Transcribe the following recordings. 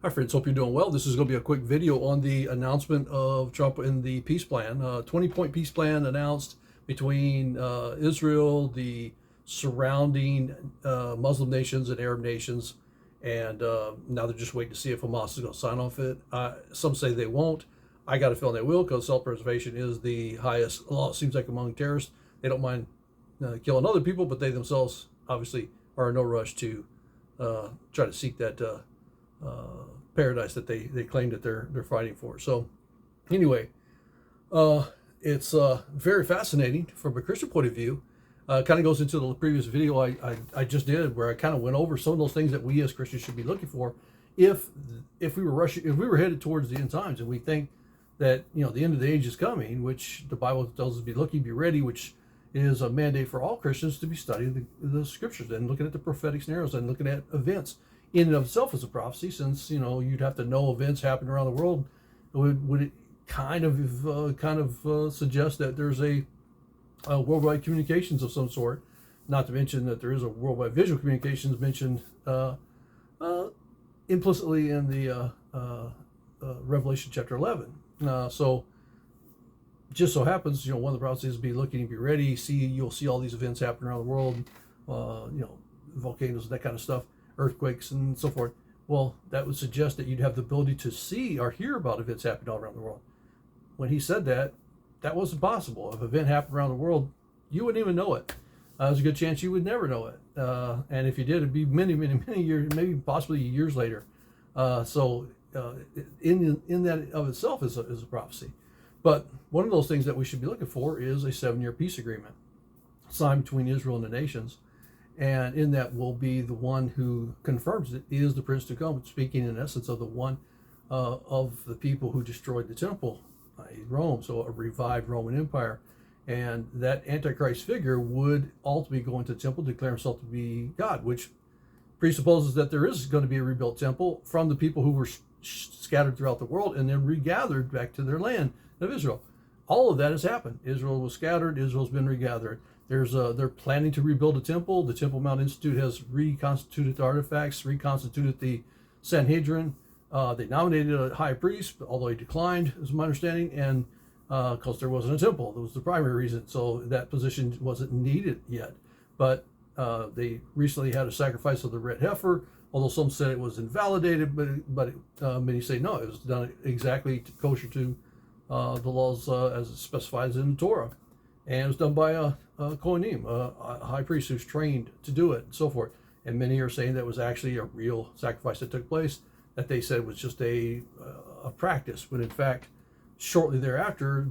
Hi friends, hope you're doing well. This is going to be a quick video on the announcement of Trump and the peace plan. 20-point peace plan announced between Israel, the surrounding Muslim nations and Arab nations, and now they're just waiting to see if Hamas is going to sign off it. Some say they won't. I got a feeling they will, because self-preservation is the highest law, it seems like, among terrorists. They don't mind killing other people, but they themselves obviously are in no rush to try to seek that paradise that they claim that they're fighting for. So anyway, it's very fascinating from a Christian point of view. Kind of goes into the previous video I just did, where I kind of went over some of those things that we as Christians should be looking for if we were headed towards the end times, and we think that the end of the age is coming, which the Bible tells us to be looking, be ready, which is a mandate for all Christians to be studying the scriptures and looking at the prophetic scenarios and looking at events in and of itself as a prophecy, since you'd have to know events happening around the world. Would it kind of suggest that there's a worldwide communications of some sort? Not to mention that there is a worldwide visual communications mentioned implicitly in the Revelation chapter 11. So just so happens, one of the prophecies is be looking and be ready. You'll see all these events happening around the world. Volcanoes, that kind of stuff, earthquakes and so forth. Well, that would suggest that you'd have the ability to see or hear about events happening all around the world. When he said that, that wasn't possible. If an event happened around the world, you wouldn't even know it. There's a good chance you would never know it. And if you did, it'd be many, many, many years, maybe possibly years later. So in that of itself is a prophecy. But one of those things that we should be looking for is a 7-year peace agreement signed between Israel and the nations. And in that will be the one who confirms it is the Prince to come, speaking in essence of the one of the people who destroyed the temple, Rome, so a revived Roman Empire. And that Antichrist figure would ultimately go into the temple, declare himself to be God, which presupposes that there is going to be a rebuilt temple from the people who were scattered throughout the world and then regathered back to their land of Israel. All of that has happened. Israel was scattered. Israel's been regathered. They're planning to rebuild a temple. The Temple Mount Institute has reconstituted the artifacts, reconstituted the Sanhedrin. They nominated a high priest, although he declined, is my understanding, and because there wasn't a temple. That was the primary reason. So that position wasn't needed yet. But they recently had a sacrifice of the red heifer, although some said it was invalidated, but many say no, it was done exactly kosher to the laws as it specifies in the Torah. And it was done by a Kohanim, a high priest who's trained to do it, and so forth. And many are saying that was actually a real sacrifice that took place, that they said was just a practice. But in fact, shortly thereafter,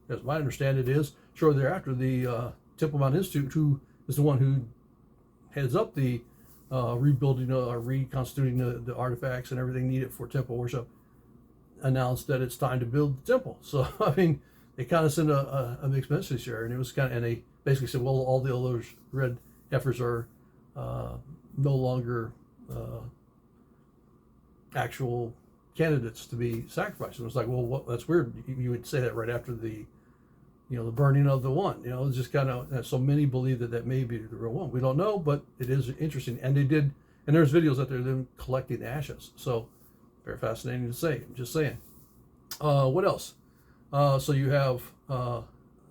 as my understanding is, shortly thereafter, the Temple Mount Institute, who is the one who heads up the rebuilding or reconstituting the artifacts and everything needed for temple worship, announced that it's time to build the temple. So, I mean, they kind of sent a mixed message there, and it was and they basically said, well, all the other red heifers are no longer actual candidates to be sacrificed. And it was like, well, that's weird. You would say that right after the burning of the one. It's just kind of, so many believe that may be the real one. We don't know, but it is interesting. And they did, and there's videos out there of them collecting the ashes. So very fascinating to say. I'm just saying. What else? So you have,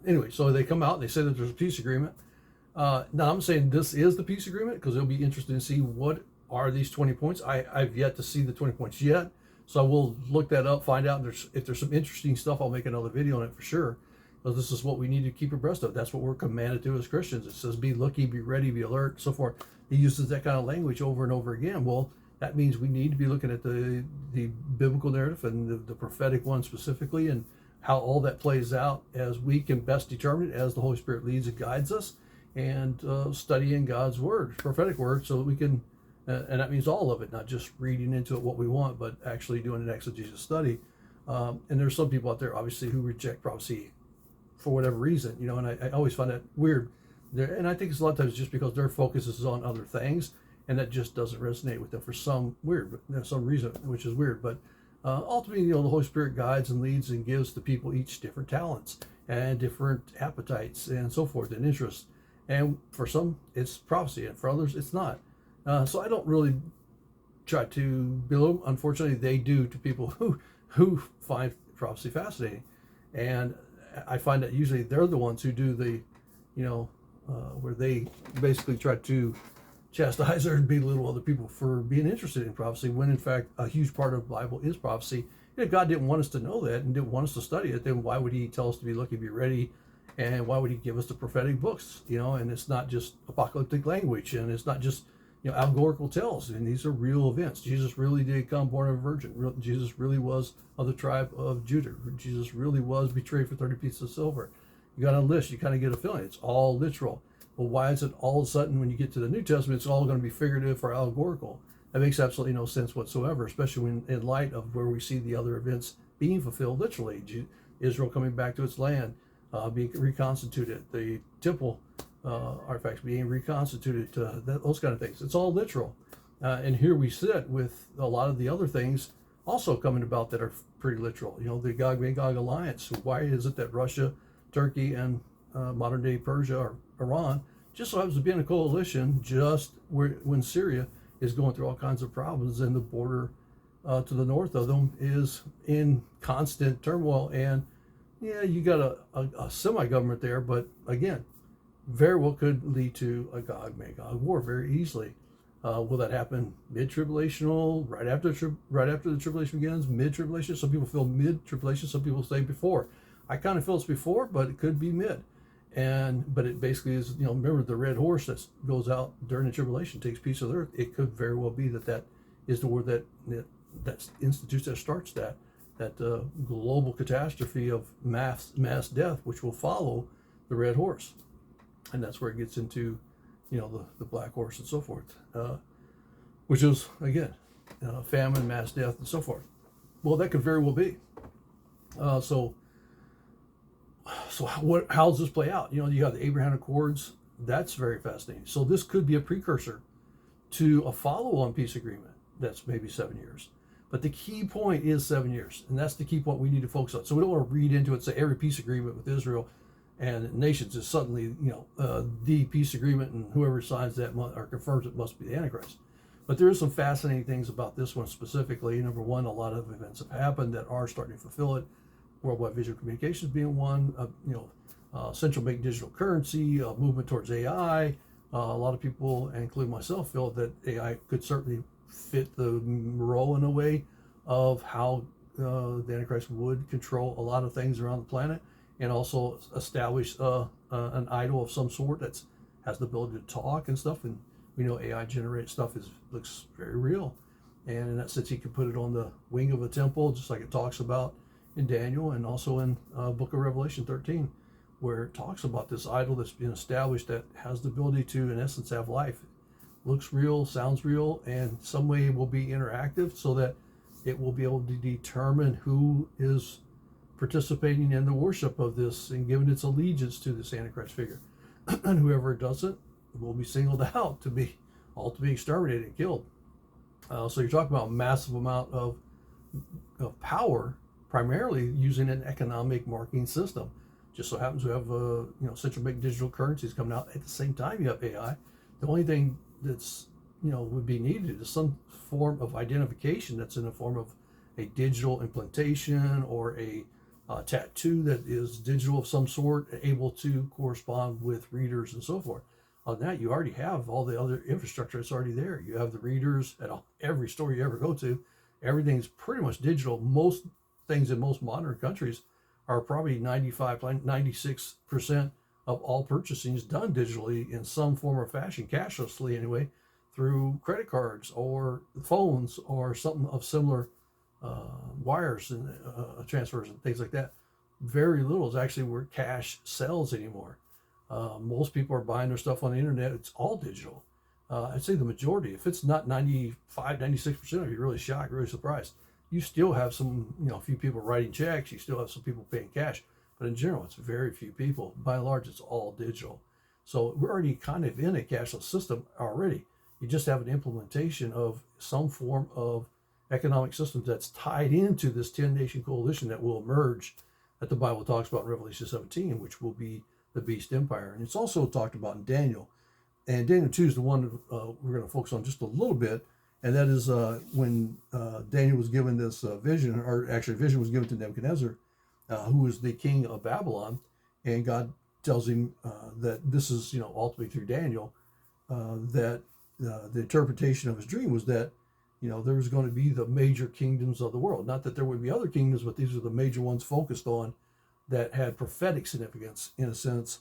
anyway, so they come out and they say that there's a peace agreement. Now I'm saying this is the peace agreement because it'll be interesting to see what are these 20 points. I've yet to see the 20 points yet. So I will look that up, find out if there's some interesting stuff. I'll make another video on it for sure. Because this is what we need to keep abreast of. That's what we're commanded to as Christians. It says, be looking, be ready, be alert, so forth. He uses that kind of language over and over again. Well, that means we need to be looking at the biblical narrative and the prophetic one specifically, and how all that plays out as we can best determine it as the Holy Spirit leads and guides us, and studying God's word, prophetic word, so that we can, and that means all of it, not just reading into it what we want, but actually doing an exegesis study. And there's some people out there, obviously, who reject prophecy for whatever reason, and I always find that weird. And I think it's a lot of times just because their focus is on other things, and that just doesn't resonate with them for some reason, which is weird. But ultimately, the Holy Spirit guides and leads and gives the people each different talents and different appetites and so forth and interests. And for some, it's prophecy, and for others, it's not. So I don't really try to belittle them. Unfortunately, they do to people who find prophecy fascinating, and I find that usually they're the ones who do the, where they basically try to chastise or belittle other people for being interested in prophecy, when in fact a huge part of the Bible is prophecy. And if God didn't want us to know that and didn't want us to study it, then why would He tell us to be looking, be ready, and why would He give us the prophetic books? And it's not just apocalyptic language, and it's not just allegorical tales, and these are real events. Jesus really did come born of a virgin. Jesus really was of the tribe of Judah. Jesus really was betrayed for 30 pieces of silver. You got a list, you kind of get a feeling it's all literal. Well, why is it all of a sudden when you get to the New Testament, it's all going to be figurative or allegorical? That makes absolutely no sense whatsoever, especially when in light of where we see the other events being fulfilled literally. Israel coming back to its land, being reconstituted, the temple artifacts being reconstituted, those kind of things. It's all literal. And here we sit with a lot of the other things also coming about that are pretty literal. The Gog-Magog alliance. Why is it that Russia, Turkey, and modern day Persia or Iran just so happens to be in a coalition just when Syria is going through all kinds of problems, and the border to the north of them is in constant turmoil? And yeah, you got a semi-government there, but again, very well could lead to a Gog-Magog war very easily. Will that happen mid-tribulational, right after the tribulation begins, mid-tribulation? Some people feel mid-tribulation, some people say before. I kind of feel it's before, but it could be mid. But it basically is, remember the red horse that goes out during the tribulation, takes peace of the earth. It could very well be that is the war that institutes, that starts that global catastrophe of mass death, which will follow the red horse. And that's where it gets into, the black horse and so forth, which is, again, famine, mass death, and so forth. Well, that could very well be. So how does this play out? You have the Abraham Accords. That's very fascinating. So this could be a precursor to a follow-on peace agreement that's maybe 7 years. But the key point is 7 years, and that's the key point we need to focus on. So we don't want to read into it, say every peace agreement with Israel and nations is suddenly, the peace agreement, and whoever signs that or confirms it must be the Antichrist. But there are some fascinating things about this one specifically. Number one, a lot of events have happened that are starting to fulfill it. Worldwide visual communications being one, central bank digital currency, movement towards AI. A lot of people, including myself, feel that AI could certainly fit the role in a way of how the Antichrist would control a lot of things around the planet, and also establish an idol of some sort that has the ability to talk and stuff. And we know AI generated stuff looks very real, and in that sense, he could put it on the wing of a temple, just like it talks about in Daniel, and also in book of Revelation 13, where it talks about this idol that's been established that has the ability to, in essence, have life. Looks real, sounds real, and some way will be interactive so that it will be able to determine who is participating in the worship of this and giving its allegiance to this Antichrist figure. And whoever doesn't will be singled out to be exterminated and killed. So you're talking about a massive amount of power, primarily using an economic marking system. Just so happens we have central bank digital currencies coming out at the same time you have AI. The only thing that's would be needed is some form of identification that's in the form of a digital implantation or a tattoo that is digital of some sort, able to correspond with readers and so forth. On that, you already have all the other infrastructure that's already there. You have the readers at every store you ever go to. Everything's pretty much digital. Most things in most modern countries are probably 96% of all purchasing is done digitally in some form or fashion, cashlessly anyway, through credit cards or phones or something of similar wires and transfers and things like that. Very little is actually where cash sells anymore. Most people are buying their stuff on the internet. It's all digital. I'd say the majority. If it's not 95, 96%, I'd be really shocked, really surprised. You still have some, a few people writing checks. You still have some people paying cash. But in general, it's very few people. By and large, it's all digital. So we're already kind of in a cashless system already. You just have an implementation of some form of economic system that's tied into this 10-nation coalition that will emerge, that the Bible talks about in Revelation 17, which will be the beast empire. And it's also talked about in Daniel. And Daniel 2 is the one we're going to focus on just a little bit. and that is when Daniel was given this vision, or actually a vision was given to Nebuchadnezzar, who was the king of Babylon, and God tells him that this is, ultimately through Daniel, that the interpretation of his dream was that, there was going to be the major kingdoms of the world. Not that there would be other kingdoms, but these are the major ones focused on that had prophetic significance in a sense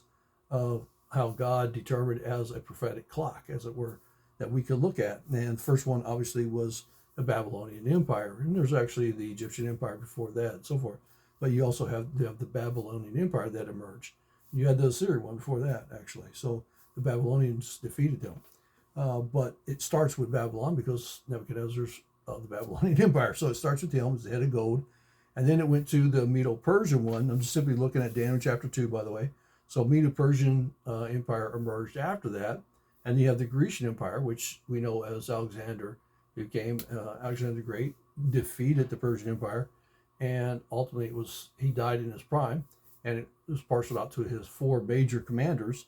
of how God determined as a prophetic clock, as it were, that we could look at. And the first one obviously was the Babylonian Empire, and there's actually the Egyptian Empire before that, and so forth. But you also have the Babylonian Empire that emerged. You had the Assyrian one before that, actually. So the Babylonians defeated them. But it starts with Babylon because Nebuchadnezzar's of the Babylonian Empire. So it starts with him as the head of gold. And then it went to the Medo-Persian one. I'm just simply looking at Daniel chapter 2, by the way. So Medo-Persian Empire emerged after that. And you have the Grecian Empire, which we know as Alexander became. Alexander the Great defeated the Persian Empire. And ultimately he died in his prime. And it was parceled out to his 4 major commanders.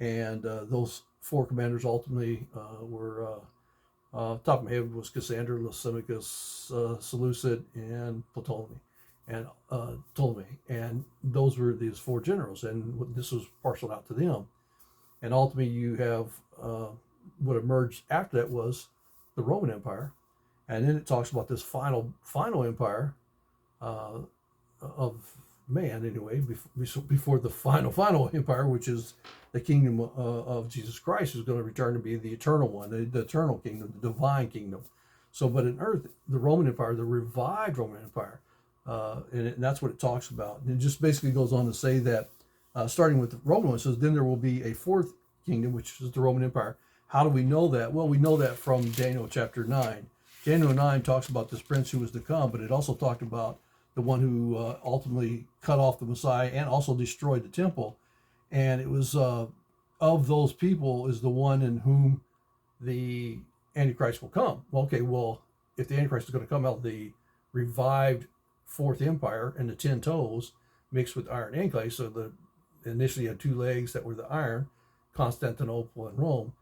And those 4 commanders ultimately were, top of my head was Cassander, Lysimachus, Seleucid, and Ptolemy. And those were these 4 generals, and this was parceled out to them. And ultimately, you have what emerged after that was the Roman Empire, and then it talks about this final empire of man, anyway, before the final empire, which is the kingdom of Jesus Christ, is going to return to be the eternal one, the eternal kingdom, the divine kingdom. So, but in earth, the Roman Empire, the revived Roman Empire, and that's what it talks about. And it just basically goes on to say that, starting with the Roman one, it says, then there will be a 4th kingdom, which is the Roman Empire. How do we know that? Well, we know that from Daniel chapter 9. Daniel 9 talks about this prince who was to come, but it also talked about the one who ultimately cut off the Messiah and also destroyed the temple. And it was of those people is the one in whom the Antichrist will come. Well, okay, well, if the Antichrist is going to come out of the revived 4th empire and the 10 toes mixed with iron and clay, so initially had 2 legs that were the iron, Constantinople and Rome.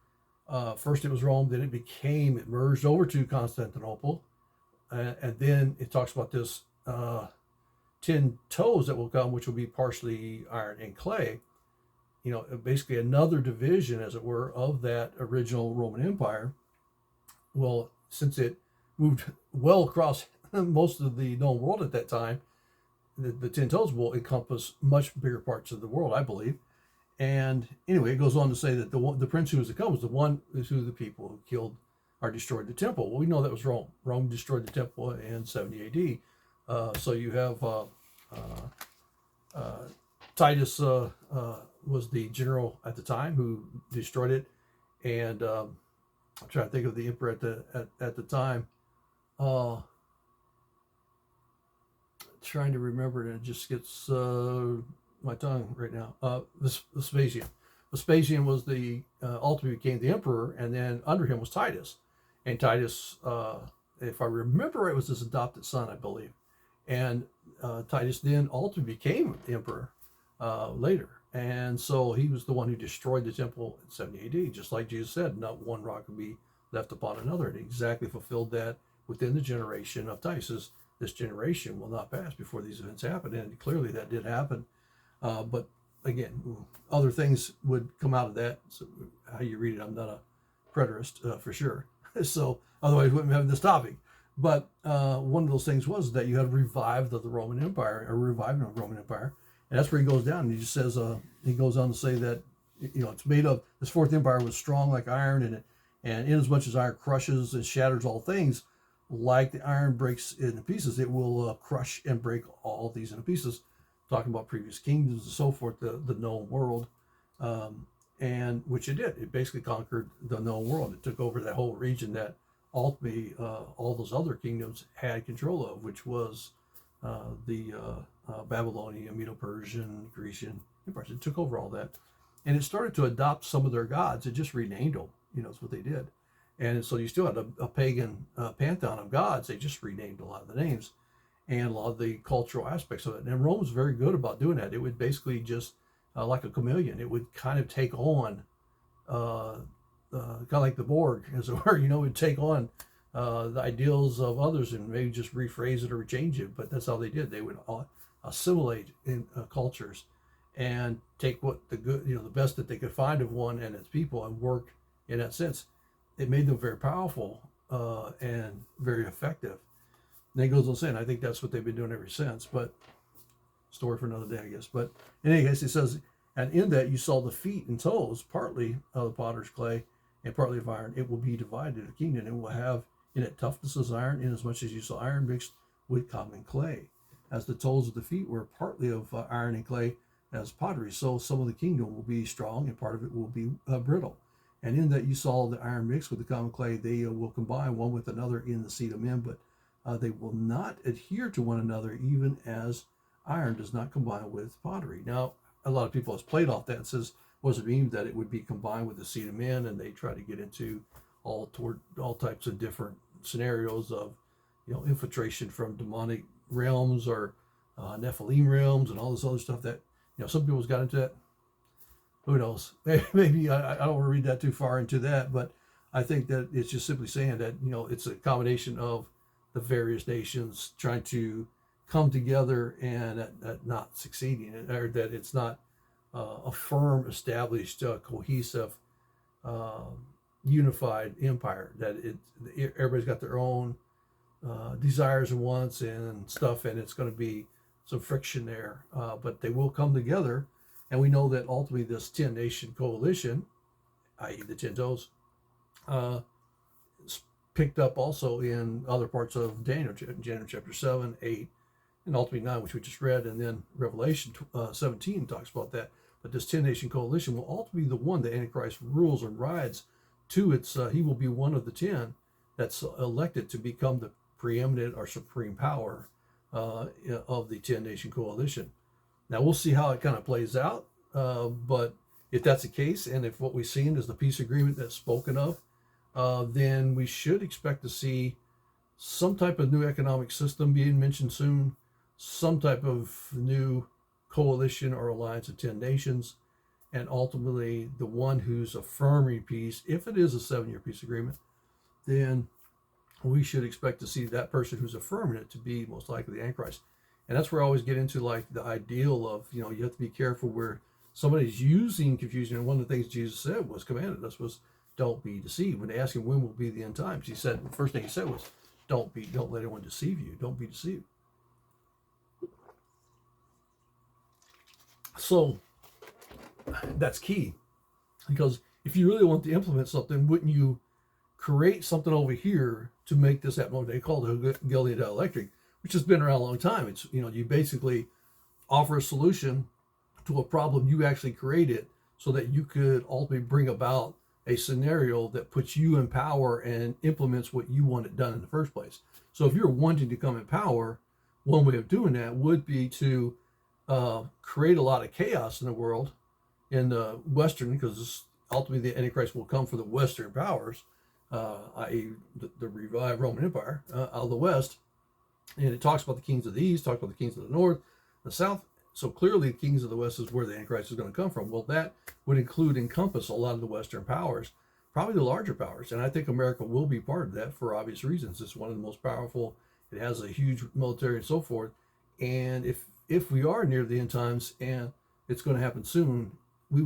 First it was Rome, then it merged over to Constantinople, and then it talks about this 10 toes that will come, which will be partially iron and clay. Basically another division, as it were, of that original Roman Empire. Well, since it moved well across most of the known world at that time, the 10 toes will encompass much bigger parts of the world, I believe. And anyway, it goes on to say that the prince who was to come was who the people who killed or destroyed the temple. Well, we know that was Rome. Rome destroyed the temple in 70 AD. So you have Titus was the general at the time who destroyed it, and I'm trying to think of the emperor at the time. Trying to remember it, and it just gets my tongue right now. Vespasian. Vespasian was the ultimately became the emperor, and then under him was Titus, and Titus, if I remember right, was his adopted son, I believe. And Titus then ultimately became the emperor later. And so he was the one who destroyed the temple in 70 AD, just like Jesus said, not one rock would be left upon another. And he exactly fulfilled that within the generation of Titus. This generation will not pass before these events happen. And clearly that did happen. But again, other things would come out of that. So how you read it, I'm not a preterist for sure. So otherwise we wouldn't have this topic. But one of those things was that you had revived of the Roman Empire, or reviving of the Roman Empire. And that's where he goes down. And he just says, he goes on to say that, it's made of, this 4th empire was strong like iron, and inasmuch as iron crushes and shatters all things, like the iron breaks into pieces, it will crush and break all these into pieces. Talking about previous kingdoms and so forth, the known world, and which it did. It basically conquered the known world. It took over that whole region that ultimately all those other kingdoms had control of, which was the Babylonian, Medo-Persian, Grecian empires. It took over all that, and it started to adopt some of their gods. It just renamed them. That's what they did. And so you still had a pagan pantheon of gods. They just renamed a lot of the names and a lot of the cultural aspects of it. And Rome was very good about doing that. It would basically just, like a chameleon, it would kind of take on, kind of like the Borg, as it were, it would take on the ideals of others and maybe just rephrase it or change it. But that's how they did. They would assimilate in cultures and take what the good, the best that they could find of one and its people and work in that sense. It made them very powerful and very effective. And he goes on saying, I think that's what they've been doing ever since. But story for another day, I guess. But in any case, he says, and in that you saw the feet and toes, partly of the potter's clay and partly of iron. It will be divided, a kingdom. It will have in it toughness as iron, inasmuch as you saw iron mixed with common clay. As the toes of the feet were partly of iron and clay as pottery, so some of the kingdom will be strong and part of it will be brittle. And in that you saw the iron mixed with the common clay, they will combine one with another in the seed of men, but they will not adhere to one another, even as iron does not combine with pottery. Now, a lot of people have played off that and says, what does it mean that it would be combined with the seed of men? And they try to get into all types of different scenarios of, infiltration from demonic realms or Nephilim realms and all this other stuff that, some people's got into that. Who knows? Maybe I don't want to read that too far into that, but I think that it's just simply saying that, it's a combination of the various nations trying to come together and not succeeding, or that it's not a firm, established, cohesive, unified empire. That everybody's got their own desires and wants and stuff, and it's going to be some friction there. But they will come together, and we know that ultimately this 10-nation coalition, i.e. the 10 toes, picked up also in other parts of Daniel chapter 7, 8, and ultimately 9, which we just read, and then Revelation 17 talks about that. But this 10-nation coalition will ultimately be the one that Antichrist rules and rides to its, he will be one of the 10 that's elected to become the preeminent or supreme power of the 10-nation coalition. Now, we'll see how it kind of plays out, but if that's the case, and if what we've seen is the peace agreement that's spoken of, then we should expect to see some type of new economic system being mentioned soon, some type of new coalition or alliance of 10 nations, and ultimately the one who's affirming peace, if it is a 7-year peace agreement, then we should expect to see that person who's affirming it to be most likely the Antichrist. And that's where I always get into like the ideal of, you have to be careful where somebody's using confusion. And one of the things Jesus said was commanded us was, don't be deceived. When they asked him when will be the end times, he said, the first thing he said was, don't let anyone deceive you. Don't be deceived. So that's key, because if you really want to implement something, wouldn't you create something over here to make this happen? What they call the Hegelian dialectic, which has been around a long time. It's, you basically offer a solution to a problem you actually created so that you could ultimately bring about a scenario that puts you in power and implements what you wanted done in the first place. So if you're wanting to come in power, one way of doing that would be to create a lot of chaos in the world, in the Western, because ultimately the Antichrist will come for the Western powers, i.e. the revived Roman Empire out of the West. And it talks about the kings of the East, talks about the kings of the North, the South. So clearly the kings of the West is where the Antichrist is going to come from. Well, that would encompass a lot of the Western powers, probably the larger powers. And I think America will be part of that for obvious reasons. It's one of the most powerful. It has a huge military and so forth. And if we are near the end times and it's going to happen soon, it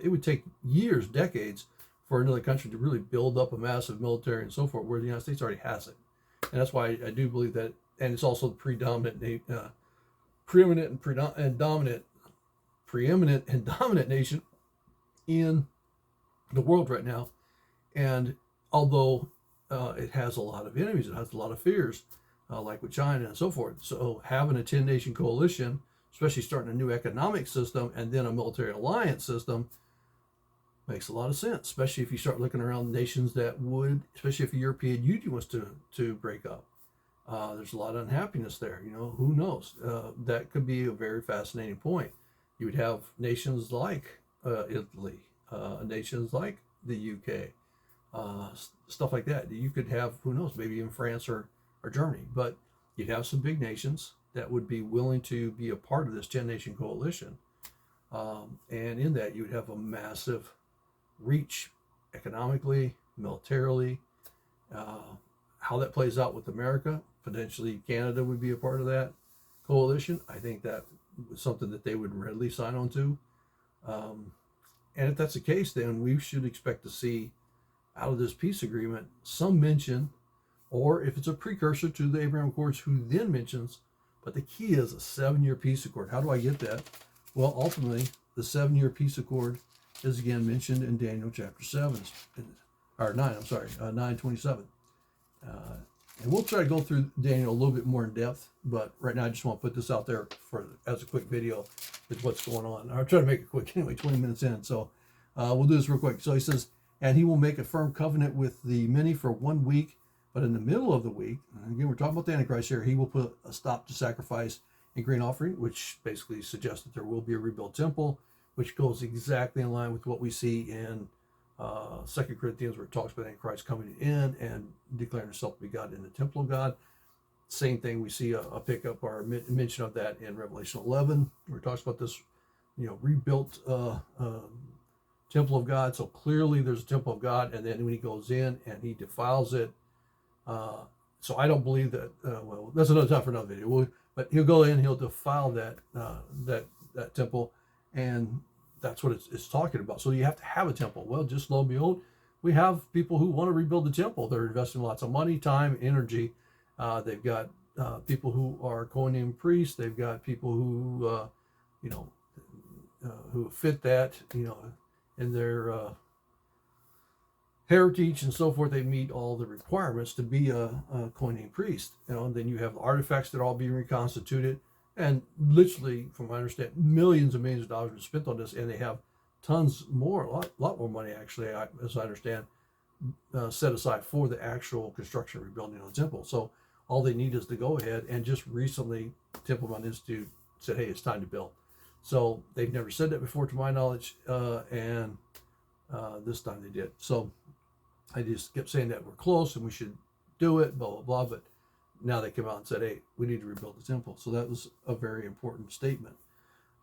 would take years, decades for another country to really build up a massive military and so forth, where the United States already has it. And that's why I do believe that, and it's also the preeminent and dominant nation in the world right now. And although it has a lot of enemies, it has a lot of fears, like with China and so forth. So having a 10-nation coalition, especially starting a new economic system and then a military alliance system, makes a lot of sense, especially if you start looking around nations that would, especially if the European Union was to break up. There's a lot of unhappiness there. Who knows? That could be a very fascinating point. You would have nations like Italy, nations like the UK, stuff like that. You could have, who knows, maybe even France or Germany. But you'd have some big nations that would be willing to be a part of this 10-nation coalition. And in that, you would have a massive reach economically, militarily, how that plays out with America, potentially Canada would be a part of that coalition. I think that was something that they would readily sign on to. And if that's the case, then we should expect to see out of this peace agreement some mention, or if it's a precursor to the Abraham Accords, who then mentions, but the key is a 7-year peace accord. How do I get that? Well, ultimately, the 7-year peace accord is again mentioned in Daniel chapter 7, or 9, 9:27. And we'll try to go through Daniel a little bit more in depth, but right now I just want to put this out there as a quick video with what's going on. I'll try to make it quick anyway, 20 minutes in, so we'll do this real quick. So he says, and he will make a firm covenant with the many for 1 week, but in the middle of the week, and again, we're talking about the Antichrist here, he will put a stop to sacrifice and grain offering, which basically suggests that there will be a rebuilt temple, which goes exactly in line with what we see in 2 Corinthians, where it talks about Antichrist coming in and declaring himself to be God in the temple of God. Same thing, we see a pickup or a mention of that in Revelation 11, where it talks about this, rebuilt temple of God. So clearly there's a temple of God, and then when he goes in and he defiles it, so I don't believe that. Well, that's another time for another video. But he'll go in, he'll defile that temple, and that's what it's talking about. So you have to have a temple. Well, just lo and behold, we have people who want to rebuild the temple. They're investing lots of money, time, energy. They've got people who are co-named priests. They've got people who, who fit that, in their heritage and so forth. They meet all the requirements to be a co-named priest. And then you have artifacts that are all being reconstituted. And literally, from what I understand, millions and millions of dollars are spent on this, and they have tons more, a lot more money actually, as I understand, set aside for the actual construction and rebuilding of the temple. So all they need is to go ahead, and just recently, Temple Mount Institute said, hey, it's time to build. So they've never said that before, to my knowledge, and this time they did. So I just kept saying that we're close and we should do it, blah, blah, blah, but now they came out and said, hey, we need to rebuild the temple. So that was a very important statement.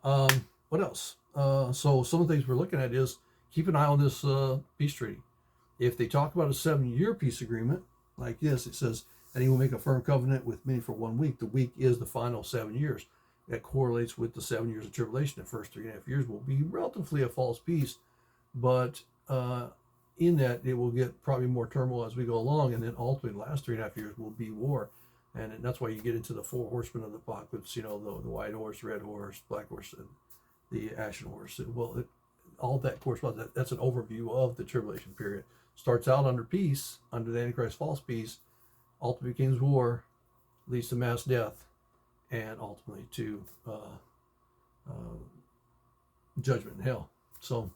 What else? So some of the things we're looking at is keep an eye on this peace treaty. If they talk about a 7-year peace agreement like this, it says, and he will make a firm covenant with many for 1 week. The week is the final 7 years. That correlates with the 7 years of tribulation. The first 3.5 years will be relatively a false peace, but in that it will get probably more turmoil as we go along, and then ultimately the last 3.5 years will be war. And that's why you get into the 4 horsemen of the apocalypse, the white horse, red horse, black horse, and the ashen horse. Well, all that corresponds. That's an overview of the tribulation period. Starts out under peace, under the Antichrist false peace, ultimately becomes war, leads to mass death, and ultimately to judgment in hell. So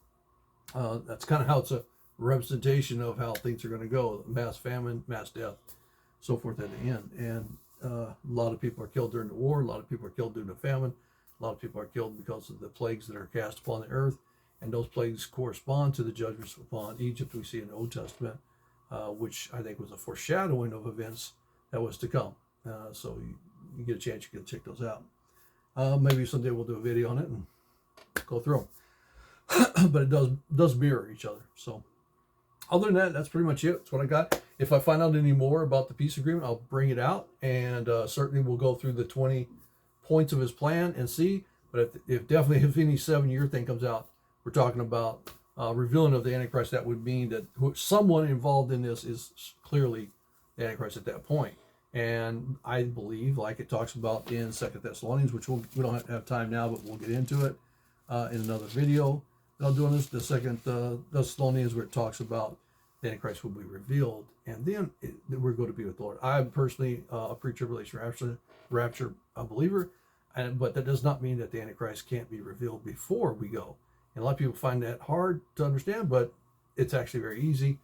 that's kind of how it's a representation of how things are going to go. Mass famine, mass death, so forth at the end. And a lot of people are killed during the war. A lot of people are killed due to famine. A lot of people are killed because of the plagues that are cast upon the earth. And those plagues correspond to the judgments upon Egypt we see in the Old Testament, which I think was a foreshadowing of events that was to come. So you get a chance, you can check those out. Maybe someday we'll do a video on it and go through them. But it does mirror each other. So other than that, that's pretty much it. That's what I got. If I find out any more about the peace agreement, I'll bring it out, and certainly we'll go through the 20 points of his plan and see. But if any 7-year thing comes out, we're talking about revealing of the Antichrist. That would mean that someone involved in this is clearly the Antichrist at that point. And I believe, like it talks about in 2 Thessalonians, which we don't have time now, but we'll get into it in another video that I'll do on this, the 2 Thessalonians, where it talks about the Antichrist will be revealed, and then we're going to be with the Lord. I'm personally a pre-tribulation rapture believer, but that does not mean that the Antichrist can't be revealed before we go. And a lot of people find that hard to understand, but it's actually very easy.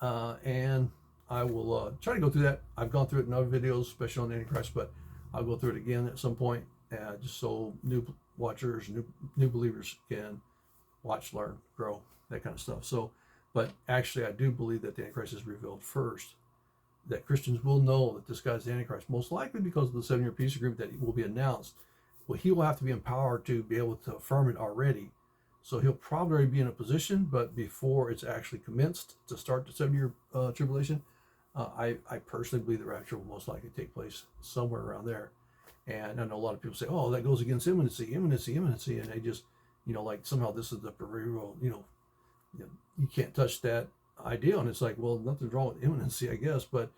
And I will try to go through that. I've gone through it in other videos, especially on the Antichrist, but I'll go through it again at some point, just so new watchers, new believers can watch, learn, grow, that kind of stuff. So, but actually, I do believe that the Antichrist is revealed first. That Christians will know that this guy's the Antichrist, most likely because of the 7-year peace agreement that will be announced. Well, he will have to be empowered to be able to affirm it already. So he'll probably be in a position, but before it's actually commenced to start the 7-year tribulation, I personally believe the rapture will most likely take place somewhere around there. And I know a lot of people say, oh, that goes against imminency. And they just, like somehow this is the proverbial, you can't touch that idea. And it's like, well, nothing's wrong with imminency, I guess, but,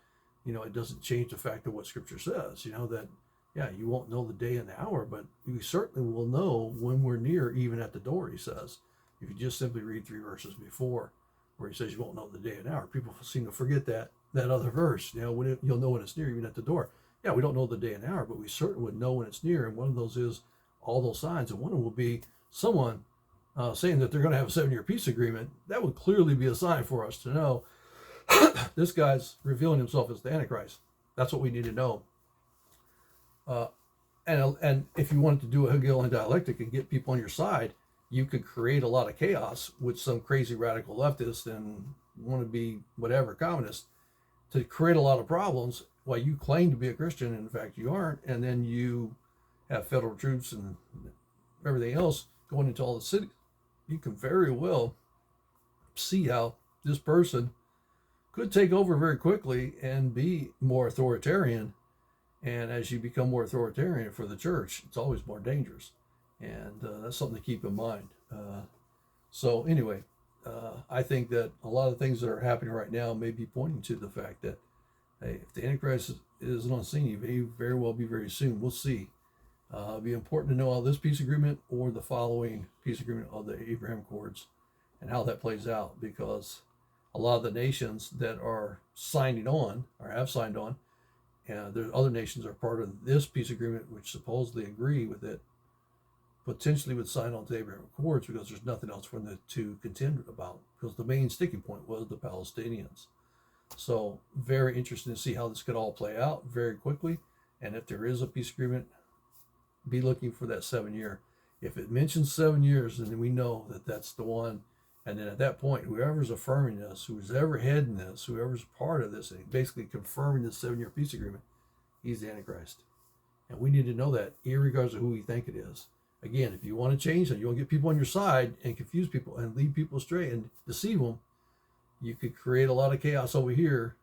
it doesn't change the fact of what Scripture says, that, yeah, you won't know the day and the hour, but you certainly will know when we're near, even at the door, he says. If you just simply read 3 verses before, where he says you won't know the day and hour. People seem to forget that other verse, when you'll know when it's near, even at the door. Yeah, we don't know the day and hour, but we certainly would know when it's near. And one of those is all those signs. And one of them will be someone saying that they're going to have a 7-year peace agreement. That would clearly be a sign for us to know this guy's revealing himself as the Antichrist. That's what we need to know. And if you wanted to do a Hegelian dialectic and get people on your side, you could create a lot of chaos with some crazy radical leftist and want to be whatever communist to create a lot of problems while you claim to be a Christian and in fact you aren't, and then you have federal troops and everything else going into all the cities. You can very well see how this person could take over very quickly and be more authoritarian. And as you become more authoritarian for the church, it's always more dangerous. And that's something to keep in mind. So anyway, I think that a lot of things that are happening right now may be pointing to the fact that, hey, if the Antichrist isn't on scene, he may very well be very soon. We'll see. It'll be important to know how this peace agreement or the following peace agreement of the Abraham Accords and how that plays out, because a lot of the nations that are signing on or have signed on, and there's other nations that are part of this peace agreement which supposedly agree with it, potentially would sign on to the Abraham Accords because there's nothing else for them to contend about, because the main sticking point was the Palestinians. So very interesting to see how this could all play out very quickly. And if there is a peace agreement, be looking for that 7-year. If it mentions 7 years, then we know that that's the one. And then at that point, whoever's affirming this, who's ever heading this, whoever's part of this, and basically confirming this 7-year peace agreement, he's the Antichrist. And we need to know that, irregardless of who we think it is. Again, if you want to change it, you want to get people on your side and confuse people and lead people astray and deceive them, you could create a lot of chaos over here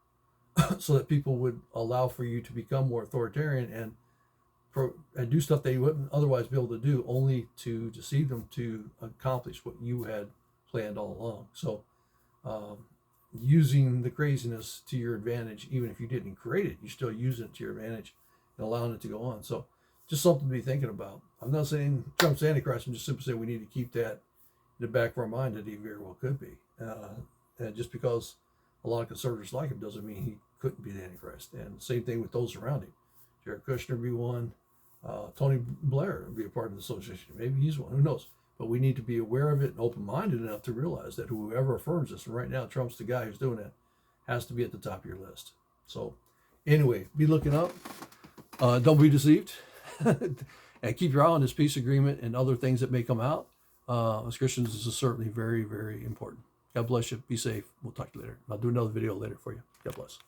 so that people would allow for you to become more authoritarian and do stuff they wouldn't otherwise be able to do, only to deceive them to accomplish what you had planned all along. So using the craziness to your advantage, even if you didn't create it, you still use it to your advantage and allowing it to go on. So just something to be thinking about. I'm not saying Trump's Antichrist. I'm just simply saying we need to keep that in the back of our mind that he very well could be. And just because a lot of conservatives like him doesn't mean he couldn't be the Antichrist. And same thing with those around him. Jared Kushner would be one. Tony Blair would be a part of the association. Maybe he's one. Who knows? But we need to be aware of it and open-minded enough to realize that whoever affirms this, and right now Trump's the guy who's doing it, has to be at the top of your list. So anyway, be looking up. Don't be deceived. And keep your eye on this peace agreement and other things that may come out. As Christians, this is certainly very, very important. God bless you. Be safe. We'll talk to you later. I'll do another video later for you. God bless.